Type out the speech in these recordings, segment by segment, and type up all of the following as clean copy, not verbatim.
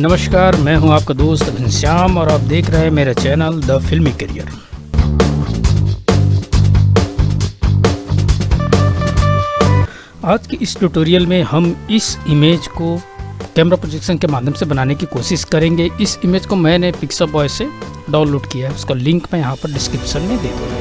नमस्कार, मैं हूं आपका दोस्त घनश्याम और आप देख रहे हैं मेरा चैनल द फिल्मी करियर। आज की इस ट्यूटोरियल में हम इस इमेज को कैमरा प्रोजेक्शन के माध्यम से बनाने की कोशिश करेंगे। इस इमेज को मैंने पिक्साबॉय से डाउनलोड किया है, उसका लिंक मैं यहाँ पर डिस्क्रिप्शन में दे दूँगा।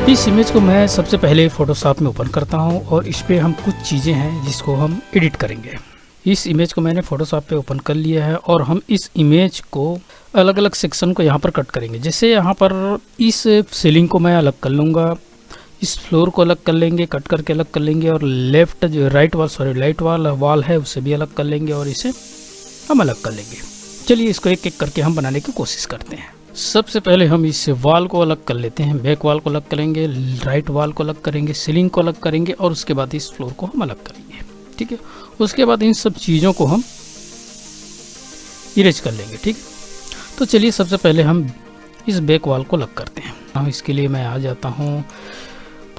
इस इमेज को मैं सबसे पहले फोटोशॉप में ओपन करता हूं और इस पे हम कुछ चीज़ें हैं जिसको हम एडिट करेंगे। इस इमेज को मैंने फोटोशॉप पे ओपन कर लिया है और हम इस इमेज को अलग अलग सेक्शन को यहाँ पर कट करेंगे। जैसे यहाँ पर इस सीलिंग को मैं अलग कर लूँगा, इस फ्लोर को अलग कर लेंगे, कट करके अलग कर लेंगे, और लेफ्ट जो लाइट वाल है उसे भी अलग कर लेंगे और इसे हम अलग कर लेंगे। चलिए इसको एक एक करके हम बनाने की कोशिश करते हैं। सबसे पहले हम इस वाल को अलग कर लेते हैं, बैक वाल को अलग करेंगे, राइट वाल को अलग करेंगे, सीलिंग को अलग करेंगे और उसके बाद इस फ्लोर को हम अलग करेंगे। ठीक है, उसके बाद इन सब चीज़ों को हम इरेज कर लेंगे। ठीक, तो चलिए सबसे पहले हम इस बैक वाल को अलग करते हैं। हम इसके लिए मैं आ जाता हूँ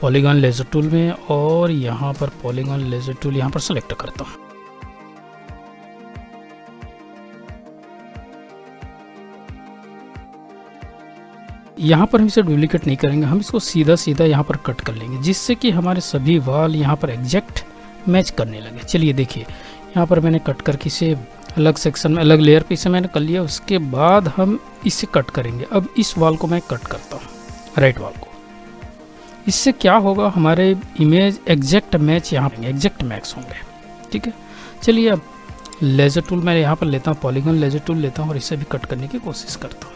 पॉलीगॉन लेजर टूल में और यहाँ पर पॉलीगॉन लेजर टूल यहाँ पर सेलेक्ट करता हूँ। यहाँ पर हम इसे डुप्लीकेट नहीं करेंगे, हम इसको सीधा सीधा यहाँ पर कट कर लेंगे जिससे कि हमारे सभी वाल यहाँ पर एग्जैक्ट मैच करने लगे। चलिए देखिए, यहाँ पर मैंने कट करके इसे अलग सेक्शन में, अलग लेयर पे इसे मैंने कर लिया। उसके बाद हम इसे कट करेंगे। अब इस वाल को मैं कट करता हूँ, राइट वाल को। इससे क्या होगा, हमारे इमेज एग्जैक्ट मैच यहाँ पर एग्जैक्ट मैच होंगे। ठीक है, चलिए अब लेजर टूल मैं यहाँ पर लेता हूँ, पॉलीगॉन लेजर टूल लेता हूँ और इसे भी कट करने की कोशिश करता हूँ।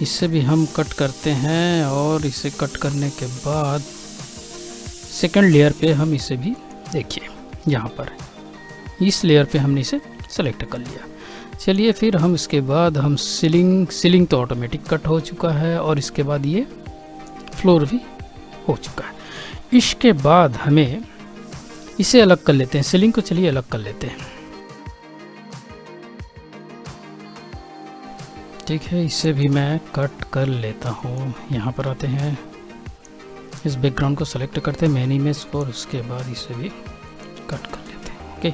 इससे भी हम कट करते हैं और इसे कट करने के बाद सेकंड लेयर पे हम इसे भी देखिए, यहाँ पर इस लेयर पे हमने इसे सेलेक्ट कर लिया। चलिए फिर हम इसके बाद हम सीलिंग तो ऑटोमेटिक कट हो चुका है और इसके बाद ये फ्लोर भी हो चुका है। इसके बाद हमें इसे अलग कर लेते हैं, सीलिंग को चलिए अलग कर लेते हैं। ठीक है, इसे भी मैं कट कर लेता हूँ। यहाँ पर आते हैं, इस बैकग्राउंड को सेलेक्ट करते हैं मेन इमेज को और उसके बाद इसे भी कट कर लेते हैं। ओके,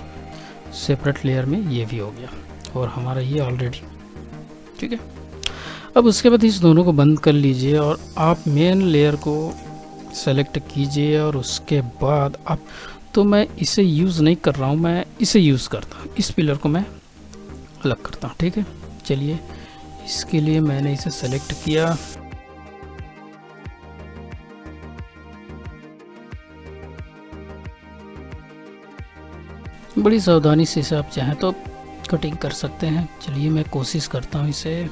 सेपरेट लेयर में ये भी हो गया और हमारा ये ऑलरेडी ठीक है। अब उसके बाद इस दोनों को बंद कर लीजिए और आप मेन लेयर को सेलेक्ट कीजिए और उसके बाद आप, तो मैं इसे यूज़ नहीं कर रहा हूँ, मैं इसे यूज़ करता हूँ। इस पिलर को मैं अलग करता हूँ। ठीक है, चलिए इसके लिए मैंने इसे सेलेक्ट किया। बड़ी सावधानी से इसे आप चाहें तो कटिंग कर सकते हैं। चलिए मैं कोशिश करता हूँ इसे।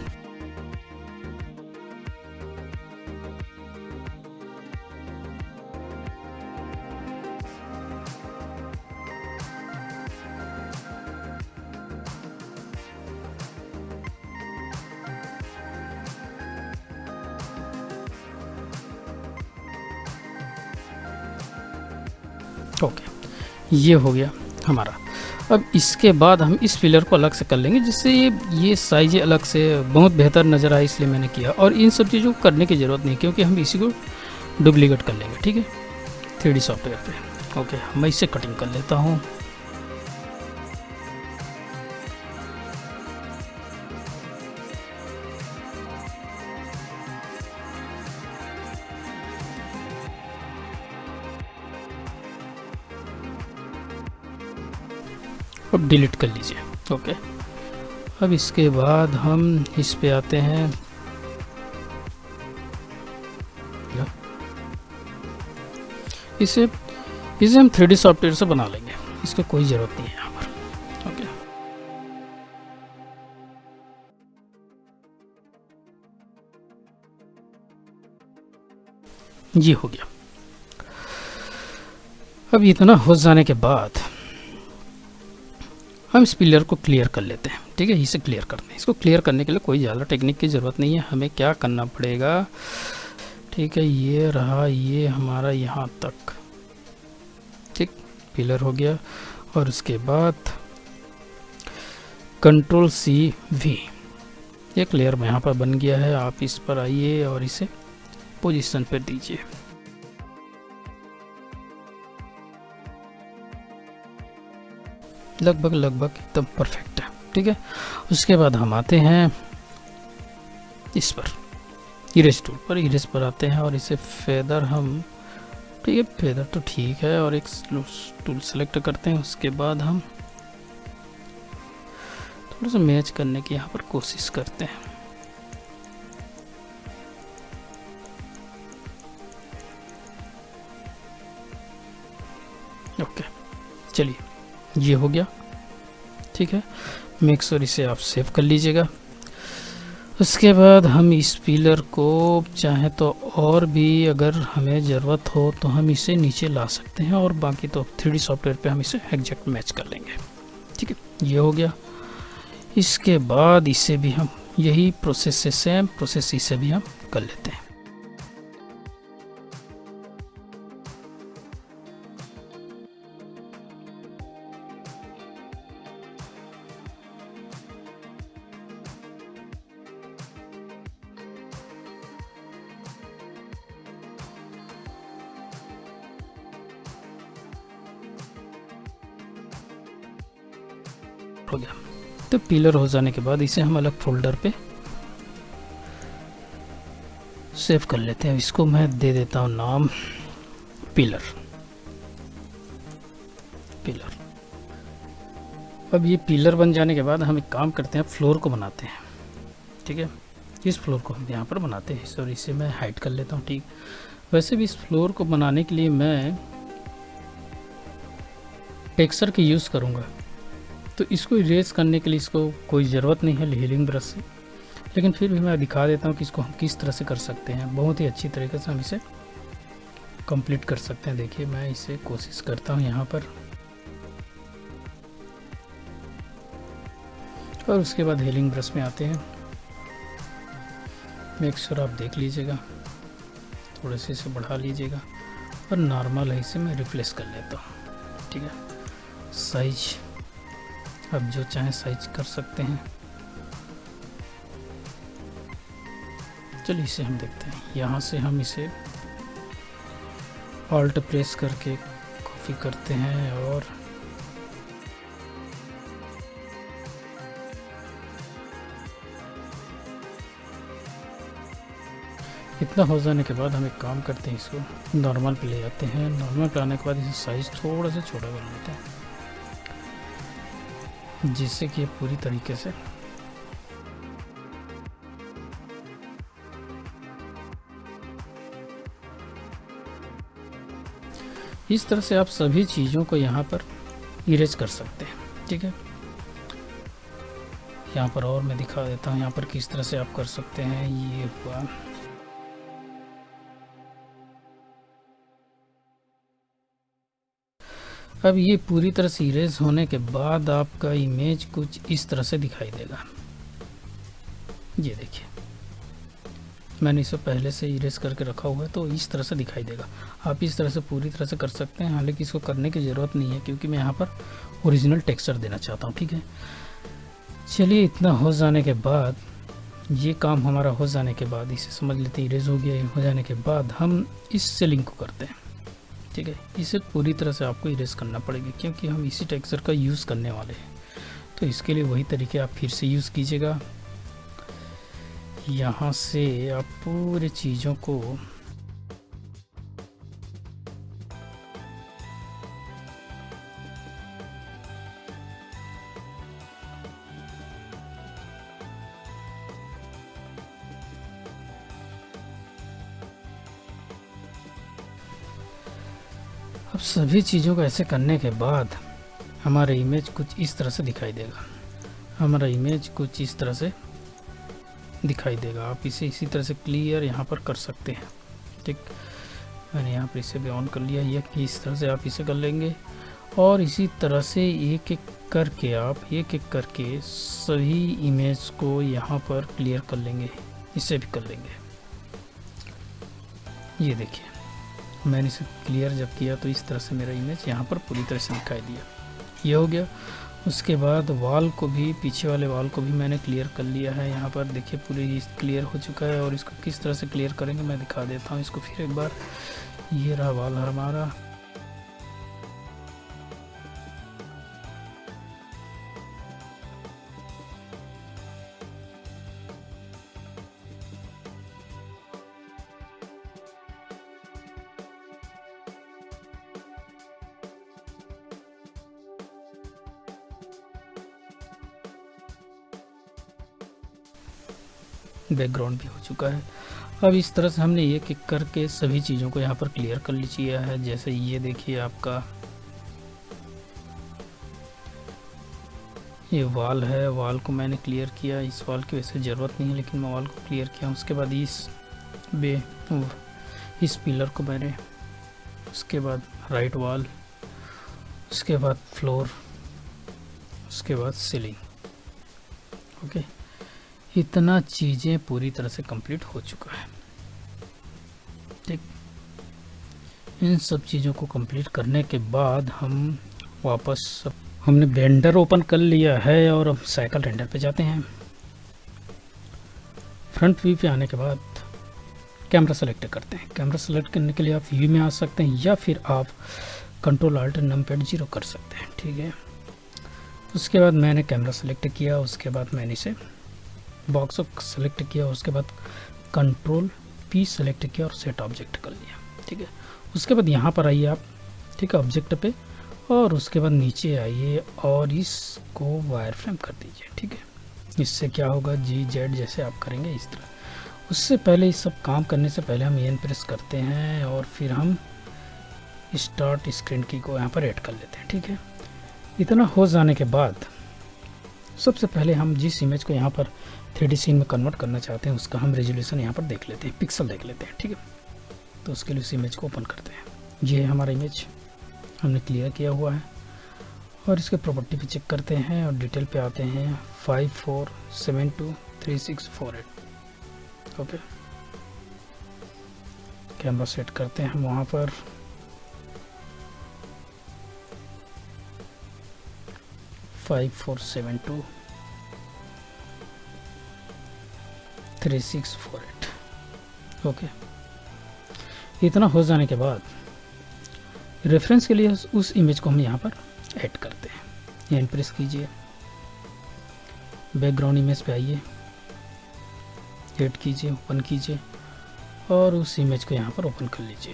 ओके, ये हो गया हमारा। अब इसके बाद हम इस पिलर को अलग से कर लेंगे जिससे ये साइज अलग से बहुत बेहतर नज़र आए, इसलिए मैंने किया। और इन सब चीज़ों को करने की ज़रूरत नहीं क्योंकि हम इसी को डुप्लीकेट कर लेंगे। ठीक है, 3D सॉफ्टवेयर पे। ओके, मैं इसे कटिंग कर लेता हूँ। अब डिलीट कर लीजिए। ओके, अब इसके बाद हम इस पे आते हैं, इसे हम 3D सॉफ्टवेयर से बना लेंगे, इसकी कोई ज़रूरत नहीं है यहाँ पर। ओके, ये हो गया। अब इतना हो जाने के बाद हम इस पिलर को क्लियर कर लेते हैं। ठीक है, इसे क्लियर करते हैं। इसको क्लियर करने के लिए कोई ज़्यादा टेक्निक की ज़रूरत नहीं है। हमें क्या करना पड़ेगा, ठीक है, ये रहा, ये हमारा यहाँ तक, पिलर हो गया। और उसके बाद Ctrl+C+V, एक लेयर में यहाँ पर बन गया है। आप इस पर आइए और इसे पोजीशन पर दीजिए। लगभग एकदम परफेक्ट है, ठीक है। उसके बाद हम आते हैं इस पर, इरेज टूल पर। इरेज पर आते हैं और इसे फेदर हम, ठीक है, फेदर तो ठीक है, और एक टूल सेलेक्ट करते हैं। उसके बाद हम थोड़ा सा मैच करने की यहाँ पर कोशिश करते हैं। ओके, चलिए ये हो गया, ठीक है। मेक श्योर इसे आप सेव कर लीजिएगा। उसके बाद हम इस पिलर को चाहे तो और भी अगर हमें ज़रूरत हो तो हम इसे नीचे ला सकते हैं, और बाकी तो 3D सॉफ्टवेयर पे हम इसे एग्जैक्ट मैच कर लेंगे, ठीक है। ये हो गया। इसके बाद इसे भी हम यही प्रोसेस से सेम प्रोसेस इसे भी हम कर लेते हैं। हो गया। तो पिलर हो जाने के बाद इसे हम अलग फोल्डर पे सेव कर लेते हैं। इसको मैं दे देता हूँ नाम पिलर। अब ये पिलर बन जाने के बाद हम एक काम करते हैं, फ्लोर को बनाते हैं, ठीक है। इस फ्लोर को हम यहाँ पर बनाते हैं, और इसे मैं हाइड कर लेता हूँ, ठीक। वैसे भी इस फ्लोर को बनाने के लिए मैं टेक्सचर की यूज़ करूँगा, तो इसको इरेज करने के लिए इसको कोई ज़रूरत नहीं है हीलिंग ब्रश से, लेकिन फिर भी मैं दिखा देता हूँ कि इसको हम किस तरह से कर सकते हैं। बहुत ही अच्छी तरीके से हम इसे कंप्लीट कर सकते हैं। देखिए मैं इसे कोशिश करता हूँ यहाँ पर, और उसके बाद हीलिंग ब्रश में आते हैं। मेक श्योर आप देख लीजिएगा, थोड़े से इसे बढ़ा लीजिएगा, और नॉर्मल है इसे मैं रिप्लेस कर लेता हूँ, ठीक है। साइज आप जो चाहें साइज कर सकते हैं। चलिए इसे हम देखते हैं। यहाँ से हम इसे ऑल्ट प्रेस करके कॉपी करते हैं, और इतना हो जाने के बाद हम एक काम करते हैं, इसको नॉर्मल पे ले जाते हैं। नॉर्मल पे आने के बाद इसे साइज थोड़ा सा छोटा कर लेते हैं, जिससे कि पूरी तरीके से इस तरह से आप सभी चीज़ों को यहाँ पर इरेज कर सकते हैं, ठीक है। यहाँ पर और मैं दिखा देता हूँ यहाँ पर किस तरह से आप कर सकते हैं। ये हुआ, अब ये पूरी तरह से इरेज होने के बाद आपका इमेज कुछ इस तरह से दिखाई देगा। ये देखिए मैंने इसे पहले से इरेज करके रखा हुआ है, तो इस तरह से दिखाई देगा। आप इस तरह से पूरी तरह से कर सकते हैं, हालांकि इसको करने की ज़रूरत नहीं है क्योंकि मैं यहाँ पर ओरिजिनल टेक्सचर देना चाहता हूँ, ठीक है। चलिए इतना हो जाने के बाद, ये काम हमारा हो जाने के बाद, इसे समझ लेते हैं इरेज हो गया। हो जाने के बाद हम इस सेलिंग को करते हैं, ठीक है। इसे पूरी तरह से आपको इरेज करना पड़ेगा क्योंकि हम इसी टेक्सचर का यूज़ करने वाले हैं, तो इसके लिए वही तरीके आप फिर से यूज़ कीजिएगा। यहाँ से आप पूरे चीज़ों को अब सभी चीज़ों को ऐसे करने के बाद हमारा इमेज कुछ इस तरह से दिखाई देगा। हमारा इमेज कुछ इस तरह से दिखाई देगा। आप इसे इसी तरह से क्लियर यहाँ पर कर सकते हैं, ठीक। मैंने यहाँ पर इसे भी ऑन कर लिया। ये कि इस तरह से आप इसे कर लेंगे, और इसी तरह से एक एक करके आप एक एक करके सभी इमेज को यहाँ पर क्लियर कर लेंगे। इसे भी कर लेंगे। ये देखिए मैंने इसे क्लियर जब किया तो इस तरह से मेरा इमेज यहाँ पर पूरी तरह से दिखाई दिया। ये हो गया। उसके बाद वॉल को भी, पीछे वाले वॉल को भी मैंने क्लियर कर लिया है। यहाँ पर देखिए पूरी क्लियर हो चुका है, और इसको किस तरह से क्लियर करेंगे मैं दिखा देता हूँ इसको फिर एक बार। ये रहा वॉल हमारा। बैकग्राउंड भी हो चुका है। अब इस तरह से हमने एक एक करके सभी चीज़ों को यहाँ पर क्लियर कर लिया है। जैसे ये देखिए आपका ये वॉल है, वॉल को मैंने क्लियर किया। इस वॉल की वैसे ज़रूरत नहीं है लेकिन मैं वॉल को क्लियर किया। उसके बाद इस पिलर को मैंने, उसके बाद राइट वॉल, उसके बाद फ्लोर, उसके बाद सीलिंग। ओके, इतना चीज़ें पूरी तरह से कंप्लीट हो चुका है। ठीक, इन सब चीज़ों को कंप्लीट करने के बाद हम वापस, हमने ब्लेंडर ओपन कर लिया है और अब साइकिल रेंडर पे जाते हैं। फ्रंट व्यू पे आने के बाद कैमरा सेलेक्ट करते हैं। कैमरा सेलेक्ट करने के लिए आप व्यू में आ सकते हैं या फिर आप कंट्रोल आल्ट नंबर 0 कर सकते हैं। ठीक है, उसके बाद मैंने कैमरा सेलेक्ट किया, उसके बाद मैंने इसे बॉक्स को सेलेक्ट किया, उसके बाद कंट्रोल P सेलेक्ट किया और सेट ऑब्जेक्ट कर लिया। ठीक है, उसके बाद यहाँ पर आइए आप, ठीक है, ऑब्जेक्ट पे, और उसके बाद नीचे आइए और इसको वायर फ्रेम कर दीजिए। ठीक है, इससे क्या होगा, GZ जैसे आप करेंगे इस तरह। उससे पहले इस सब काम करने से पहले हम EN प्रेस करते हैं और फिर हम स्टार्ट स्क्रीन की को यहाँ पर ऐड कर लेते हैं। ठीक है, इतना हो जाने के बाद सबसे पहले हम जिस इमेज को यहाँ पर 3D सीन में कन्वर्ट करना चाहते हैं उसका हम रेजोल्यूशन यहाँ पर देख लेते हैं, पिक्सल देख लेते हैं। ठीक है, तो उसके लिए उस इमेज को ओपन करते हैं। ये है हमारा इमेज, हमने क्लियर किया हुआ है, और इसके प्रॉपर्टी पे चेक करते हैं और डिटेल पे आते हैं 54723648। ओके, कैमरा सेट करते हैं हम वहाँ पर, फाइव 3648। ओके, इतना हो जाने के बाद रेफरेंस के लिए उस इमेज को हम यहाँ पर ऐड करते हैं। यहाँ प्रेस कीजिए, बैकग्राउंड इमेज पे आइए, ऐड कीजिए, ओपन कीजिए और उस इमेज को यहाँ पर ओपन कर लीजिए।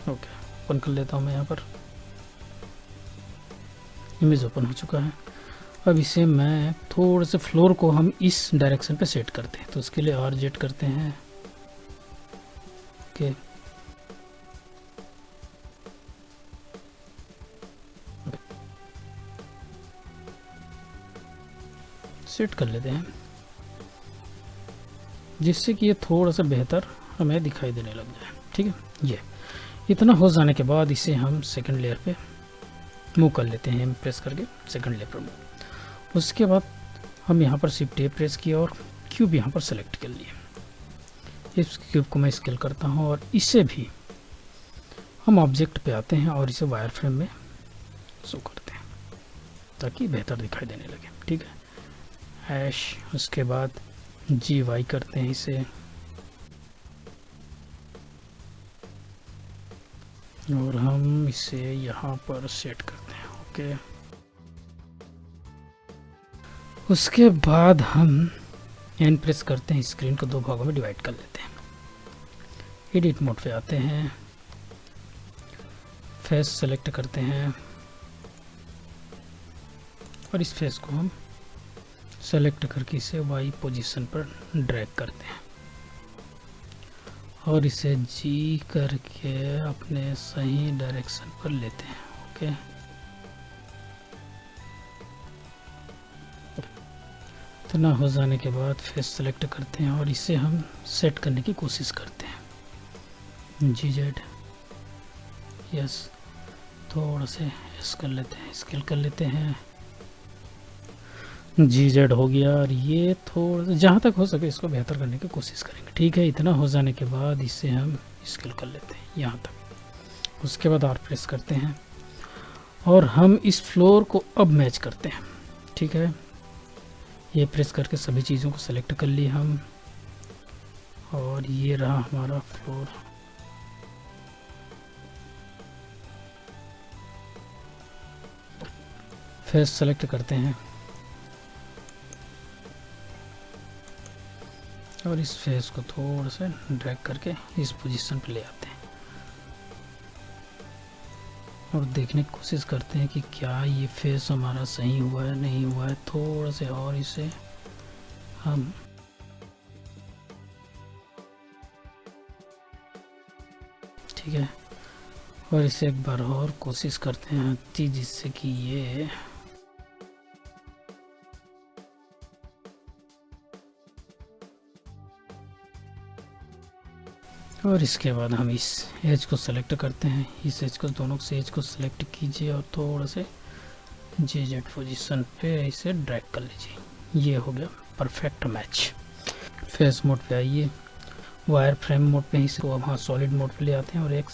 ओके, ओपन कर लेता हूँ मैं यहाँ पर, इमेज ओपन हो चुका है। अब इसे मैं थोड़े से फ्लोर को हम इस डायरेक्शन पे सेट करते हैं, तो उसके लिए RZ करते हैं। ओके, सेट कर लेते हैं जिससे कि ये थोड़ा सा बेहतर हमें दिखाई देने लग जाए। ठीक है, ये इतना हो जाने के बाद इसे हम सेकंड लेयर पे मूव कर लेते हैं, प्रेस करके सेकंड लेयर पर मूव। उसके बाद हम यहाँ पर शिफ्ट A प्रेस किया और क्यूब यहाँ पर सेलेक्ट कर लिया। इस क्यूब को मैं स्केल करता हूँ और इसे भी हम ऑब्जेक्ट पे आते हैं और इसे वायर फ्रेम में शो करते हैं ताकि बेहतर दिखाई देने लगे। ठीक है, हैश, उसके बाद GY करते हैं इसे, और हम इसे यहाँ पर सेट करते हैं। ओके, उसके बाद हम एन प्रेस करते हैं, स्क्रीन को 2 भागों में डिवाइड कर लेते हैं। एडिट मोड पे आते हैं, फेस सेलेक्ट करते हैं और इस फेस को हम सेलेक्ट करके इसे Y पोजीशन पर ड्रैग करते हैं और इसे G करके अपने सही डायरेक्शन पर लेते हैं। ओके, इतना हो जाने के बाद फेस सेलेक्ट करते हैं और इसे हम सेट करने की कोशिश करते हैं। GZ, यस, थोड़ा से कर लेते हैं, स्केल कर लेते हैं। GZ हो गया और ये थोड़ा जहाँ तक हो सके इसको बेहतर करने की कोशिश करेंगे। ठीक है, इतना हो जाने के बाद इसे हम स्केल कर लेते हैं यहाँ तक। उसके बाद R प्रेस करते हैं और हम इस फ्लोर को अब मैच करते हैं। ठीक है, ये प्रेस करके सभी चीज़ों को सेलेक्ट कर लिए हम, और ये रहा हमारा फ्लोर। फेस सेलेक्ट करते हैं और इस फेस को थोड़ा सा ड्रैग करके इस पोजीशन पे ले आते हैं और देखने की कोशिश करते हैं कि क्या ये फेस हमारा सही हुआ है नहीं हुआ है। थोड़ा से और इसे हम ठीक है, और इसे एक बार और कोशिश करते हैं जिससे कि ये और इसके बाद हम इस एज को सेलेक्ट करते हैं। इस एज को, दोनों से एज को सेलेक्ट कीजिए और थोड़ा से JZ पोजीशन पे इसे ड्रैग कर लीजिए। ये हो गया परफेक्ट मैच। फेस मोड पे आइए, वायर फ्रेम मोड पे इसको अब हाँ सॉलिड मोड पे ले आते हैं और X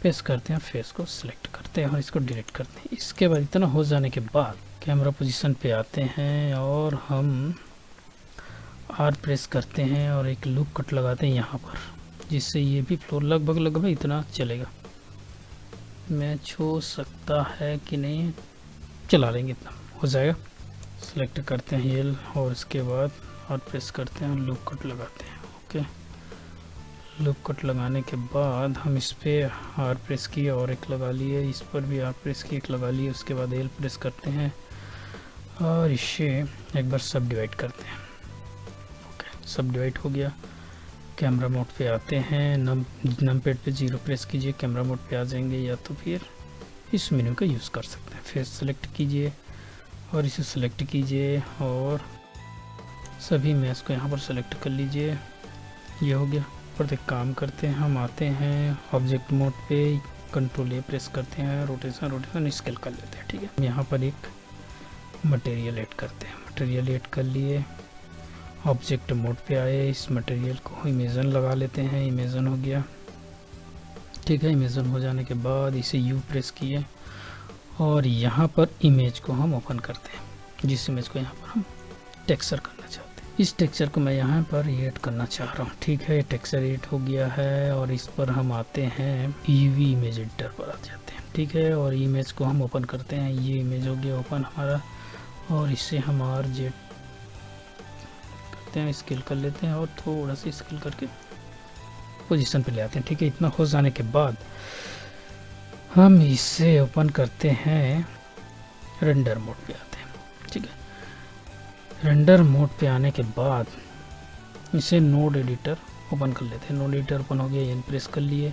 प्रेस करते हैं, फेस को सिलेक्ट करते हैं और इसको डिलीट करते हैं। इसके बाद इतना हो जाने के बाद कैमरा पोजीशन पे आते हैं और हम R प्रेस करते हैं और एक लूप कट लगाते हैं यहाँ पर, जिससे ये भी फ्लोर लगभग इतना चलेगा। मैच हो सकता है कि नहीं, चला लेंगे, इतना हो जाएगा। सेलेक्ट करते हैं ये और इसके बाद R प्रेस करते हैं और लूप कट लगाते हैं। ओके, लूप कट लगाने के बाद हम इस पर R प्रेस किए और एक लगा लिए, इस पर भी R प्रेस किए एक लगा लिए। उसके बाद L प्रेस करते हैं और इसे एक बार सब डिवाइड करते हैं। ओके, सब डिवाइड हो गया। कैमरा मोड पे आते हैं, नम पैड पे 0 प्रेस कीजिए, कैमरा मोड पे आ जाएंगे, या तो फिर इस मेन्यू का यूज़ कर सकते हैं। फेस सेलेक्ट कीजिए और इसे सेलेक्ट कीजिए और सभी मैच को यहाँ पर सेलेक्ट कर लीजिए। ये हो गया। पर एक काम करते हैं, हम आते हैं ऑब्जेक्ट मोड पे, कंट्रोल A प्रेस करते हैं, रोटेशन स्केल कर लेते हैं। ठीक है, यहाँ पर एक मटेरियल ऐड करते हैं। मटेरियल ऐड कर लिए, ऑब्जेक्ट मोड पे आए, इस मटेरियल को इमेजन लगा लेते हैं। इमेजन हो गया। ठीक है, इमेजन हो जाने के बाद इसे U प्रेस किए और यहाँ पर इमेज को हम ओपन करते हैं, जिस इमेज को यहाँ पर हम टेक्सचर करना चाहते हैं। इस टेक्सचर को मैं यहाँ पर ऐड करना चाह रहा हूँ। ठीक है, टेक्सचर ऐड हो गया है और इस पर हम आते हैं UV इमेज एडिटर पर आ जाते हैं। ठीक है, और इमेज को हम ओपन करते हैं। ये इमेज हो गया ओपन हमारा और इसे हम RZ करते हैं, स्केल कर लेते हैं और थोड़ा सा स्केल करके पोजीशन पे ले आते हैं। ठीक है, इतना हो जाने के बाद हम इसे ओपन करते हैं, रेंडर मोड पे आते हैं। ठीक है, रेंडर मोड पे आने के बाद इसे नोड एडिटर ओपन कर लेते हैं। नोड एडिटर ओपन हो गया, N प्रेस कर लिए।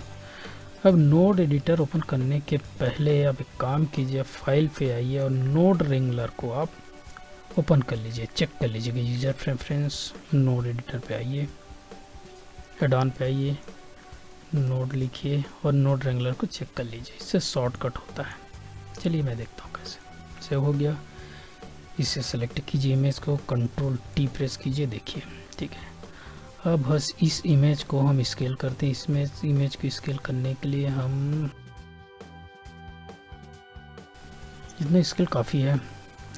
अब नोड एडिटर ओपन करने के पहले आप एक काम कीजिए, फाइल पे आइए और नोड रेंगलर को आप ओपन कर लीजिए, चेक कर लीजिए। यूजर प्रेफरेंस, नोड एडिटर पे आइए, एड ऑन पे आइए, नोड लिखिए और नोड रेंगलर को चेक कर लीजिए। इससे शॉर्टकट होता है। चलिए मैं देखता हूँ कैसे। सेव हो गया। इसे सेलेक्ट कीजिए, इमेज को कंट्रोल T प्रेस कीजिए, देखिए। ठीक है, अब बस इस इमेज को हम स्केल करते हैं। इसमें इमेज को स्केल करने के लिए हम इतना स्केल काफ़ी है।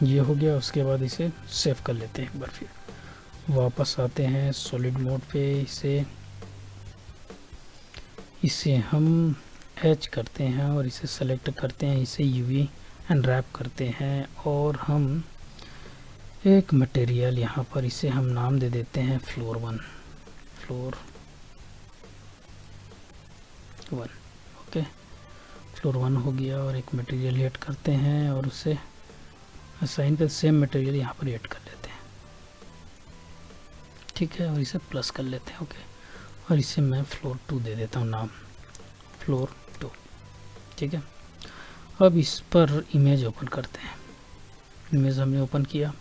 ये हो गया। उसके बाद इसे सेव कर लेते हैं। एक बार फिर वापस आते हैं सॉलिड मोड पे, इसे हम एच करते हैं और इसे सेलेक्ट करते हैं, इसे UV अनरैप करते हैं और हम एक मटेरियल यहाँ पर, इसे हम नाम दे देते हैं फ्लोर 1। ओके, फ्लोर 1 हो गया और एक मटेरियल ऐड करते हैं और उसे असाइन पे सेम मटेरियल यहाँ पर ऐड कर लेते हैं। ठीक है, और इसे प्लस कर लेते हैं। ओके, और इसे मैं फ्लोर 2 दे देता हूँ नाम, फ्लोर 2। ठीक है, अब इस पर इमेज ओपन करते हैं। इमेज हमने ओपन किया,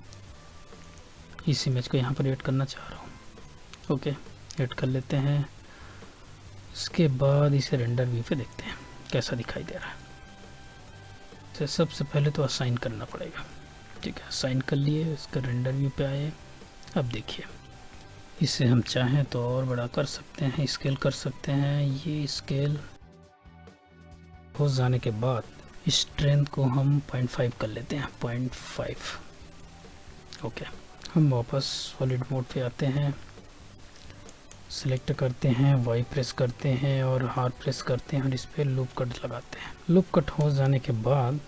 इस इमेज को यहाँ पर ऐड करना चाह रहा हूँ। ओके, ऐड कर लेते हैं। इसके बाद इसे रेंडर व्यू पे देखते हैं कैसा दिखाई दे रहा है। तो सबसे पहले तो असाइन करना पड़ेगा। ठीक है, असाइन कर लिए, इसका रेंडर व्यू पे आए। अब देखिए, इसे हम चाहें तो और बड़ा कर सकते हैं, स्केल कर सकते हैं। ये स्केल हो जाने के बाद स्ट्रेंथ को हम 0.5 कर लेते हैं, 0.5। ओके, हम वापस सॉलिड मोड पे आते हैं, सिलेक्ट करते हैं, वाई प्रेस करते हैं और आर प्रेस करते हैं और इस पर लूप कट लगाते हैं। लूप कट हो जाने के बाद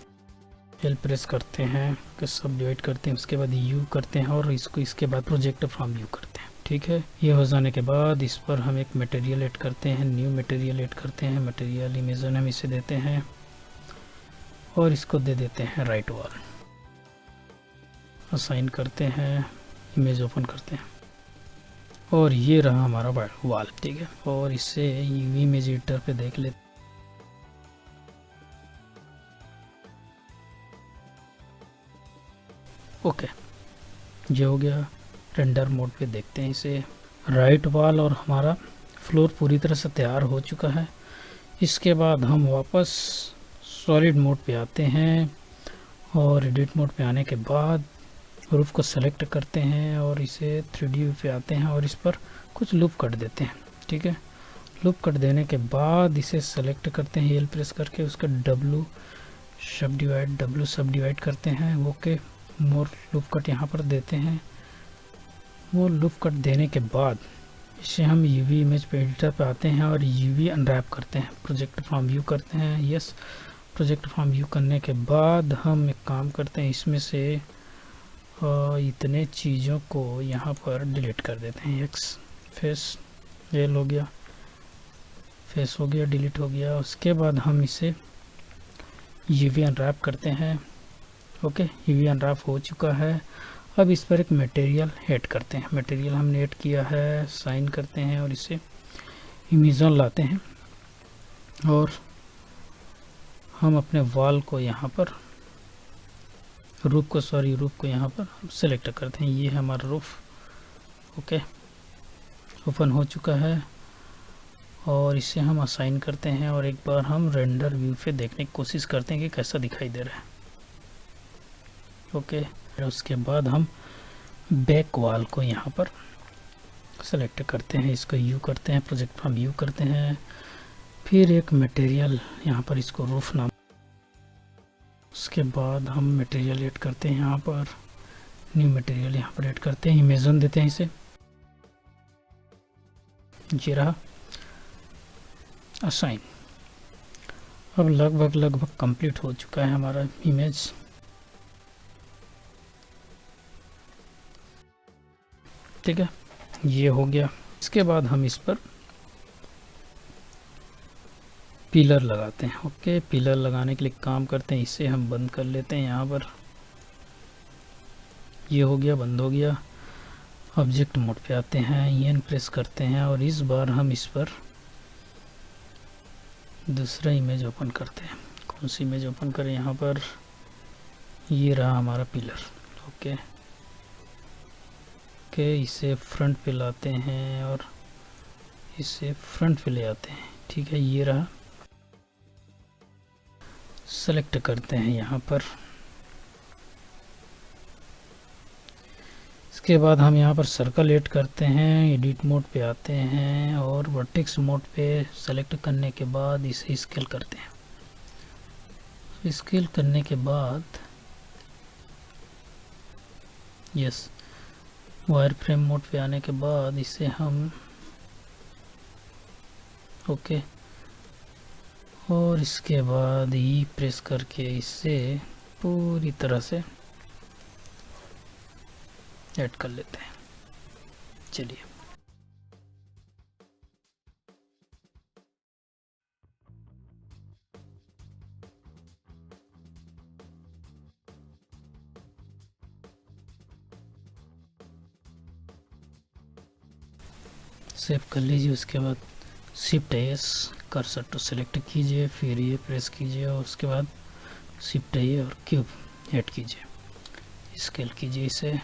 एल प्रेस करते हैं, सब डिवाइड करते हैं, उसके बाद यू करते हैं और इसको इसके बाद प्रोजेक्ट फ्रॉम यू करते हैं। ठीक है, ये हो जाने के बाद इस पर हम एक मटेरियल ऐड करते हैं, न्यू मटेरियल ऐड करते हैं, मटेरियल इमेज हम इसे देते हैं और इसको दे देते हैं राइट वॉल, असाइन करते हैं, इमेज ओपन करते हैं और ये रहा हमारा वॉल। ठीक है, और इसे यूवी इमेज एडिटर पे देख लेते। ओके, ये हो गया। रेंडर मोड पे देखते हैं इसे। राइट वॉल और हमारा फ्लोर पूरी तरह से तैयार हो चुका है। इसके बाद हम वापस सॉलिड मोड पे आते हैं और एडिट मोड पे आने के बाद रूफ को सेलेक्ट करते हैं और इसे 3D व्यू पे आते हैं और इस पर कुछ लूप कट देते हैं। ठीक है, लूप कट देने के बाद इसे सेलेक्ट करते हैं, एल प्रेस करके उसका डब्लू सब डिवाइड करते हैं। ओके, मोर लूप कट यहाँ पर देते हैं। वो लूप कट देने के बाद इसे हम यूवी इमेज पे एडिटर पे आते हैं और यूवी अनरैप करते हैं, प्रोजेक्ट फ्रॉम व्यू करते हैं। यस, प्रोजेक्ट फ्रॉम व्यू करने के बाद हम एक काम करते हैं, इसमें से इतने चीज़ों को यहाँ पर डिलीट कर देते हैं। एक्स फेस एल हो गया, फेस हो गया, डिलीट हो गया। उसके बाद हम इसे यूवी अनरैप करते हैं। ओके, यूवी अनरैप हो चुका है। अब इस पर एक मटेरियल ऐड करते हैं। मटेरियल हमने ऐड किया है, साइन करते हैं और इसे इमेजन लाते हैं और हम अपने वॉल को यहाँ पर रूफ को यहाँ पर सेलेक्ट करते हैं। ये है हमारा रूफ। ओके, ओपन हो चुका है और इसे हम असाइन करते हैं और एक बार हम रेंडर व्यू पे देखने की कोशिश करते हैं कि कैसा दिखाई दे रहा है। ओके, उसके बाद हम बैक वॉल को यहाँ पर सेलेक्ट करते हैं, इसको यू करते हैं, प्रोजेक्ट फ्रॉम यू करते हैं, फिर एक मटेरियल यहाँ पर, इसको रूफ नाम। उसके बाद हम मटेरियल ऐड करते हैं, यहाँ पर न्यू मटेरियल यहाँ पर ऐड करते हैं, इमेजन देते हैं इसे। ये रहा असाइन। अब लगभग कंप्लीट हो चुका है हमारा इमेज। ठीक है, ये हो गया। इसके बाद हम इस पर पिलर लगाते हैं। ओके, पिलर लगाने के लिए काम करते हैं, इसे हम बंद कर लेते हैं यहाँ पर। ये हो गया, बंद हो गया। ऑब्जेक्ट मोड पे आते हैं, एन प्रेस करते हैं और इस बार हम इस पर दूसरा इमेज ओपन करते हैं। कौन सी इमेज ओपन करें? यहाँ पर ये रहा हमारा पिलर। ओके, इसे फ्रंट पे लाते हैं और इसे फ्रंट पे ले आते हैं। ठीक है, ये रहा। सेलेक्ट करते हैं यहाँ पर। इसके बाद हम यहाँ पर सर्कल ऐड करते हैं, एडिट मोड पे आते हैं और वर्टेक्स मोड पे सेलेक्ट करने के बाद इसे स्केल करते हैं। स्केल करने के बाद यस, वायर फ्रेम मोड पे आने के बाद इसे हम ओके, और इसके बाद ई प्रेस करके इसे पूरी तरह से ऐड कर लेते हैं। चलिए, सेव कर लीजिए। उसके बाद shift S, cursor to select कीजिए, फिर ये प्रेस कीजिए और उसके बाद शिफ्ट ए और क्यूब ऐड कीजिए, स्केल कीजिए इसे।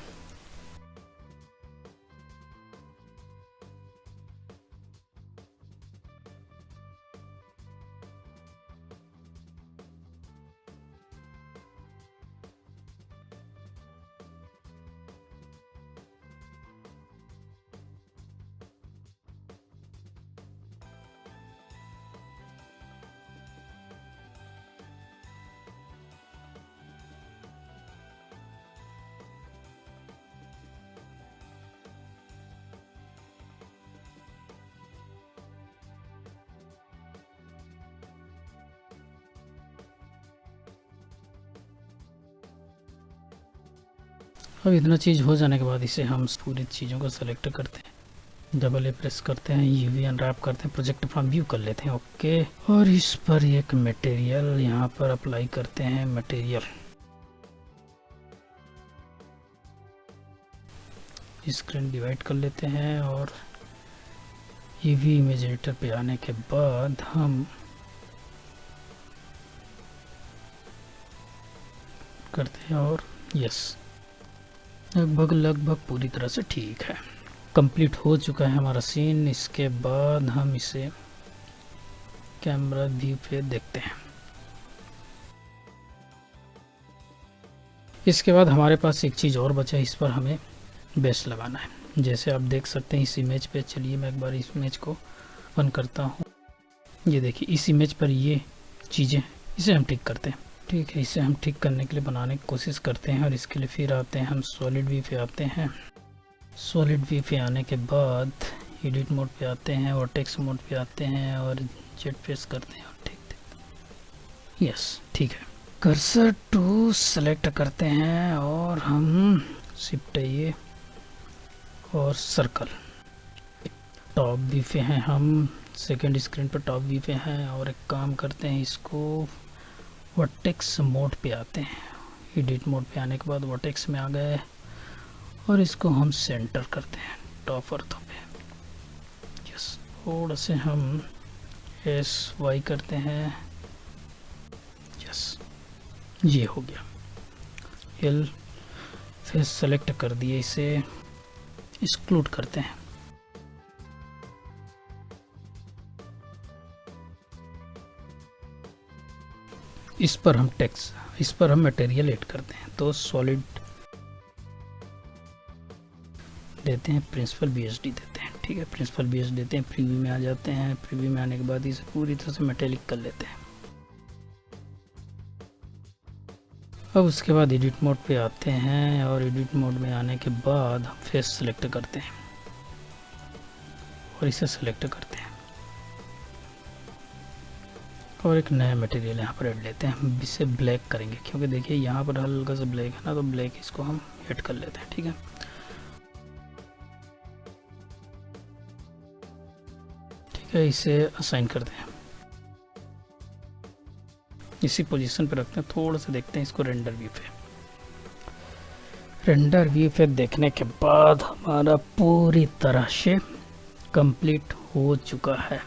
अब इतना चीज़ हो जाने के बाद इसे हम पूरी चीज़ों को सेलेक्ट करते हैं, डबल ए प्रेस करते हैं, यूवी अनरैप करते हैं, प्रोजेक्ट फ्रॉम व्यू कर लेते हैं, ओके। और इस पर एक मटेरियल यहाँ पर अप्लाई करते हैं, मटेरियल स्क्रीन डिवाइड कर लेते हैं और यूवी इमेज एडिटर पे आने के बाद हम करते हैं और यस, लगभग पूरी तरह से ठीक है, कंप्लीट हो चुका है हमारा सीन। इसके बाद हम इसे कैमरा व्यू पे देखते हैं। इसके बाद हमारे पास एक चीज़ और बचा है, इस पर हमें बेस लगाना है। जैसे आप देख सकते हैं इस इमेज पे, चलिए मैं एक बार इस इमेज को ओपन करता हूँ। ये देखिए इस इमेज पर ये चीज़ें, इसे हम ठीक करते हैं, ठीक है। इसे हम ठीक करने के लिए बनाने की कोशिश करते हैं और इसके लिए फिर आते हैं हम सॉलिड व्यू पे आते हैं। सॉलिड व्यू पे आने के बाद एडिट मोड पे आते हैं और टेक्स्ट मोड पे आते हैं और जेट प्रेस करते हैं और ठीक, यस ठीक है। कर्सर टू सेलेक्ट करते हैं और हम शिफ्ट ये और सर्कल, टॉप व्यू पे हैं हम, सेकंड स्क्रीन पर टॉप व्यू पे हैं। और एक काम करते हैं, इसको वर्टेक्स मोड पे आते हैं, एडिट मोड पे आने के बाद वर्टेक्स में आ गए और इसको हम सेंटर करते हैं टॉप अर्थों पे, यस। थोड़ा से हम SY करते हैं, यस, ये हो गया। L फेस सेलेक्ट कर दिए, इसे एक्सक्लूड करते हैं। इस पर हम टेक्स्ट, इस पर हम मटेरियल ऐड करते हैं, तो सॉलिड देते हैं, प्रिंसिपल BSD देते हैं, ठीक है। प्रिंसिपल BSD देते हैं, प्रीव्यू में आ जाते हैं। प्रीव्यू में आने के बाद इसे पूरी तरह से मेटेलिक कर लेते हैं। अब उसके बाद एडिट मोड पे आते हैं और एडिट मोड में आने के बाद हम फेस सेलेक्ट करते हैं और इसे सेलेक्ट करते हैं और एक नया मटेरियल यहाँ पर ऐड लेते हैं। हम इसे ब्लैक करेंगे क्योंकि देखिए यहाँ पर हल्का सा ब्लैक है ना, तो ब्लैक इसको हम ऐड कर लेते हैं, ठीक है। ठीक है, इसे असाइन करते हैं, इसी पोजीशन पे रखते हैं। थोड़ा सा देखते हैं इसको रेंडर व्यू पे। रेंडर व्यू पे देखने के बाद हमारा पूरी तरह से कंप्लीट हो चुका है।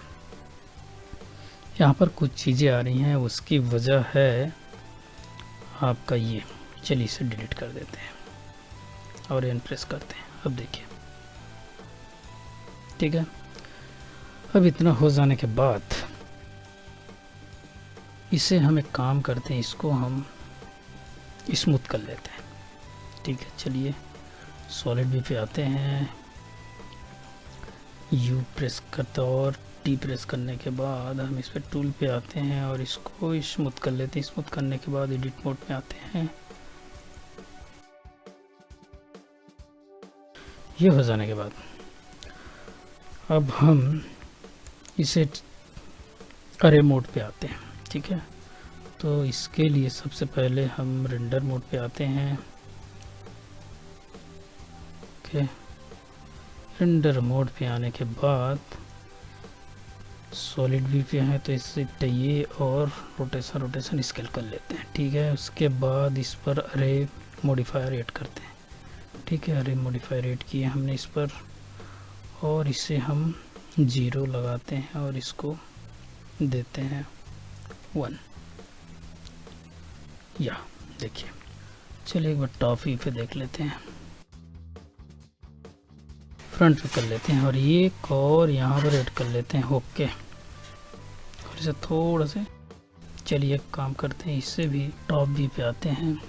यहाँ पर कुछ चीज़ें आ रही हैं, उसकी वजह है आपका ये, चलिए इसे डिलीट कर देते हैं और एन प्रेस करते हैं। अब देखिए, ठीक है। अब इतना हो जाने के बाद इसे हम एक काम करते हैं, इसको हम स्मूथ कर लेते हैं, ठीक है। चलिए सॉलिड व्यू पे आते हैं, यू प्रेस करते और टी प्रेस करने के बाद हम इस पर टूल पे आते हैं और इसको स्मूथ कर लेते हैं। स्मूथ करने के बाद एडिट मोड पे आते हैं। ये हो जाने के बाद अब हम इसे अरे मोड पे आते हैं, ठीक है। तो इसके लिए सबसे पहले हम रेंडर मोड पे आते हैं, ओके। रेंडर मोड पे आने के बाद सॉलिड व्यू पे है तो इससे ये और रोटेशन स्केल कर लेते हैं, ठीक है। उसके बाद इस पर अरे मॉडिफायर ऐड करते हैं, ठीक है। अरे मॉडिफायर ऐड किए हमने इस पर और इसे हम 0 लगाते हैं और इसको देते हैं 1, या देखिए। चलिए एक बार टॉप व्यू पे देख लेते हैं, फ्रंट पे कर लेते हैं और ये और यहाँ पर ऐड कर लेते हैं, ओके। और इसे थोड़ा से, चलिए एक काम करते हैं, इससे भी टॉप व्यू पे आते हैं,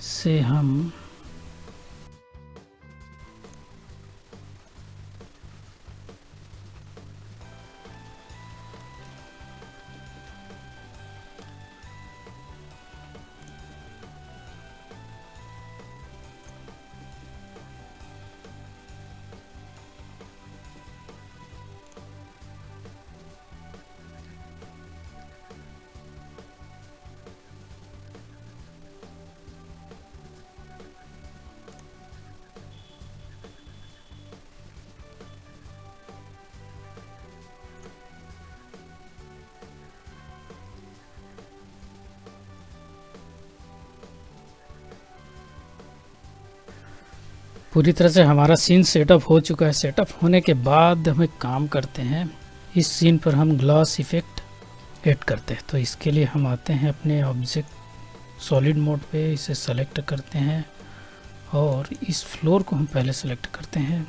से हम पूरी तरह से हमारा सीन सेटअप हो चुका है। सेटअप होने के बाद हम एक काम करते हैं, इस सीन पर हम ग्लास इफेक्ट ऐड करते हैं। तो इसके लिए हम आते हैं अपने ऑब्जेक्ट सॉलिड मोड पे, इसे सेलेक्ट करते हैं और इस फ्लोर को हम पहले सेलेक्ट करते हैं।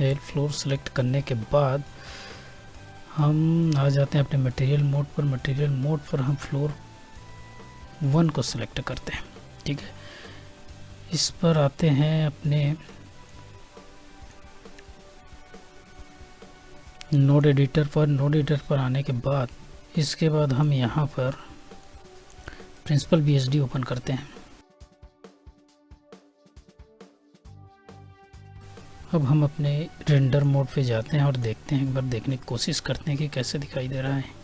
ये फ्लोर सेलेक्ट करने के बाद हम आ जाते हैं अपने मटेरियल मोड पर। मटेरियल मोड पर हम फ्लोर 1 को सेलेक्ट करते हैं, ठीक है। इस पर आते हैं अपने नोड एडिटर पर। नोड एडिटर पर आने के बाद इसके बाद हम यहाँ पर प्रिंसिपल BSD ओपन करते हैं। अब हम अपने रेंडर मोड पे जाते हैं और देखते हैं, एक बार देखने की कोशिश करते हैं कि कैसे दिखाई दे रहा है।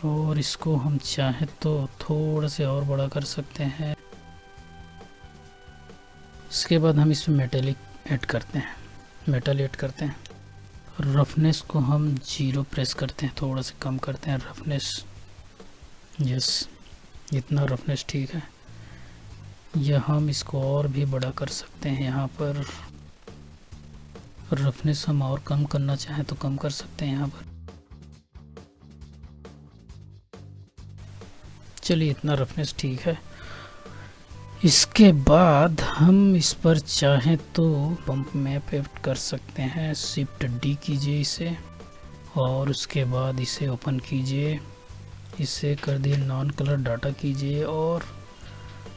और इसको हम चाहे तो थोड़ा से और बड़ा कर सकते हैं। इसके बाद हम इसमें मेटल ऐड करते हैं। रफनेस को हम 0 प्रेस करते हैं, थोड़ा से कम करते हैं रफनेस। यस, इतना रफनेस ठीक है। या हम इसको और भी बड़ा कर सकते हैं। यहाँ पर रफनेस हम और कम करना चाहें तो कम कर सकते हैं यहाँ पर। चलिए, इतना रफनेस ठीक है। इसके बाद हम इस पर चाहें तो बम्प मैप ऐड कर सकते हैं। शिफ्ट D कीजिए इसे और उसके बाद इसे ओपन कीजिए, इसे कर दिए नॉन कलर डाटा कीजिए और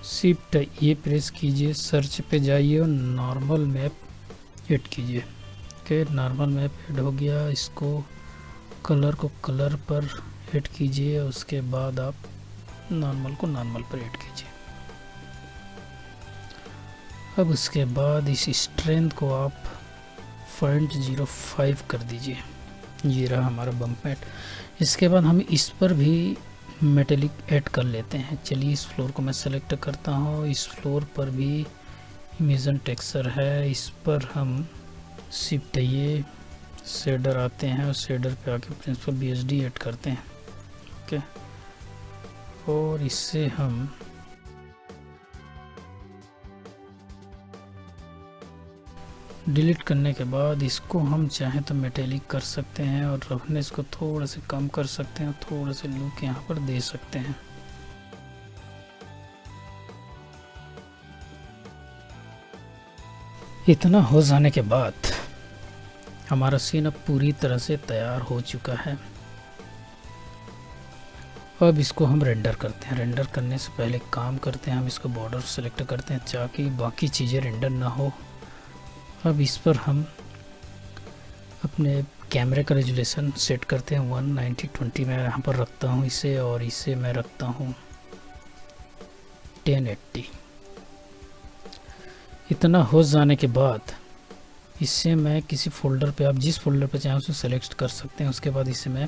शिफ्ट A प्रेस कीजिए, सर्च पे जाइए और नॉर्मल मैप ऐड कीजिए। ओके, नॉर्मल मैप ऐड हो गया। इसको कलर को कलर पर ऐड कीजिए, उसके बाद आप नॉर्मल को नॉर्मल पर ऐड कीजिए। अब उसके बाद इस स्ट्रेंथ को आप 0.05 कर दीजिए। ये रहा हमारा बम्प मैट। इसके बाद हम इस पर भी मेटेलिक ऐड कर लेते हैं। चलिए, इस फ्लोर को मैं सेलेक्ट करता हूँ। इस फ्लोर पर भी इमेजन टेक्सचर है, इस पर हम शिफ्ट ये शेडर आते हैं और शेडर पे आके प्रिंसिपल BSD ऐड करते हैं। ओके, और इससे हम डिलीट करने के बाद इसको हम चाहें तो मेटेलिक कर सकते हैं और रफनेस को थोड़ा से कम कर सकते हैं, थोड़ा से लुक यहाँ पर दे सकते हैं। इतना हो जाने के बाद हमारा सीन अब पूरी तरह से तैयार हो चुका है। अब इसको हम रेंडर करते हैं। रेंडर करने से पहले काम करते हैं, हम इसको बॉर्डर सेलेक्ट करते हैं ताकि बाकी चीज़ें रेंडर ना हो। अब इस पर हम अपने कैमरे का रेजोल्यूशन सेट करते हैं 190/20 मैं यहाँ पर रखता हूँ इसे, और इसे मैं रखता हूँ 1080। इतना हो जाने के बाद इससे मैं किसी फोल्डर पे, आप जिस फोल्डर पे चाहें उसे सेलेक्ट कर सकते हैं। उसके बाद इसे मैं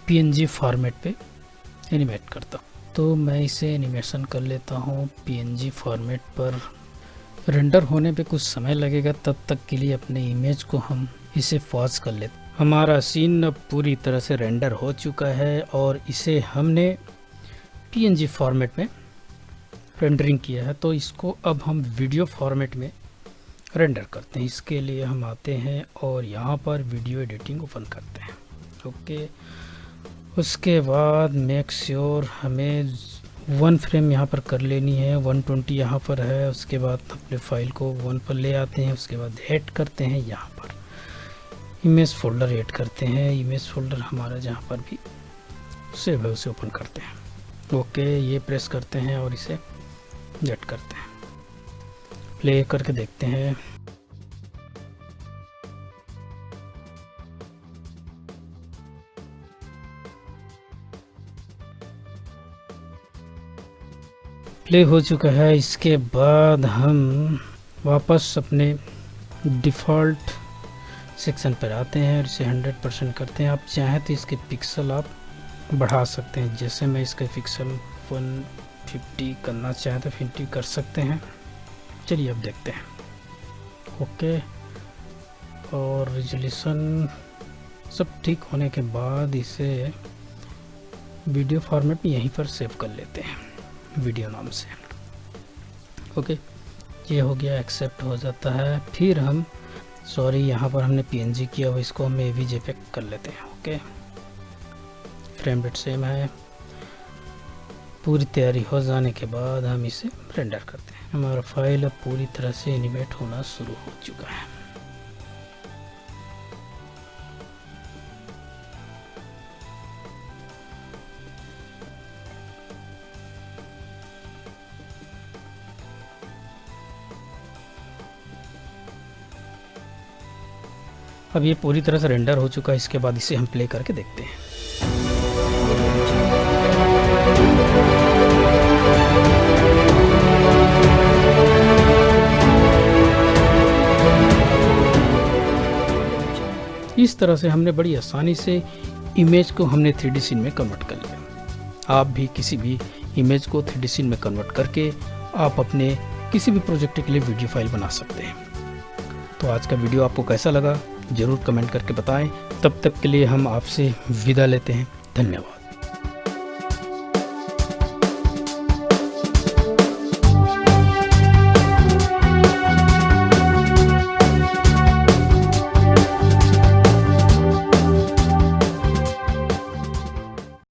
PNG फॉर्मेट पे एनिमेट करता हूँ। तो मैं इसे एनिमेशन कर लेता हूँ PNG फॉर्मेट पर। रेंडर होने पे कुछ समय लगेगा, तब तक के लिए अपने इमेज को हम इसे पॉज कर लेते हैं। हमारा सीन अब पूरी तरह से रेंडर हो चुका है और इसे हमने PNG फॉर्मेट में रेंडरिंग किया है। तो इसको अब हम वीडियो फॉर्मेट में रेंडर करते हैं। इसके लिए हम आते हैं और यहाँ पर वीडियो एडिटिंग ओपन करते हैं। ओके, उसके बाद मेक श्योर हमें 1 फ्रेम यहाँ पर कर लेनी है, 120 यहाँ पर है। उसके बाद अपने फाइल को 1 पर ले आते हैं। उसके बाद ऐड करते हैं, यहाँ पर इमेज फोल्डर ऐड करते हैं। इमेज फोल्डर हमारा जहाँ पर भी सेव है उसे ओपन करते हैं। ओके, ये प्रेस करते हैं और इसे ऐड करते हैं। प्ले करके देखते हैं। प्ले हो चुका है। इसके बाद हम वापस अपने डिफ़ॉल्ट सेक्शन पर आते हैं और इसे 100% करते हैं। आप चाहें तो इसके पिक्सल आप बढ़ा सकते हैं। जैसे मैं इसका पिक्सल 150 करना चाहें तो 50 कर सकते हैं। चलिए अब देखते हैं। ओके, और रेजोल्यूशन सब ठीक होने के बाद इसे वीडियो फॉर्मेट में यहीं पर सेव कर लेते हैं, वीडियो नाम से। ओके, ये हो गया, एक्सेप्ट हो जाता है। फिर हम यहाँ पर हमने PNG किया हुआ, इसको हम AVJPEG कर लेते हैं। ओके, फ्रेम रेट सेम है। पूरी तैयारी हो जाने के बाद हम इसे रेंडर करते हैं। हमारा फाइल अब पूरी तरह से एनिमेट होना शुरू हो चुका है। अब ये पूरी तरह से रेंडर हो चुका है। इसके बाद इसे हम प्ले करके देखते हैं। इस तरह से हमने बड़ी आसानी से इमेज को हमने 3D सीन में कन्वर्ट कर लिया। आप भी किसी भी इमेज को 3D सीन में कन्वर्ट करके आप अपने किसी भी प्रोजेक्ट के लिए वीडियो फाइल बना सकते हैं। तो आज का वीडियो आपको कैसा लगा ज़रूर कमेंट करके बताएं। तब तक के लिए हम आपसे विदा लेते हैं। धन्यवाद।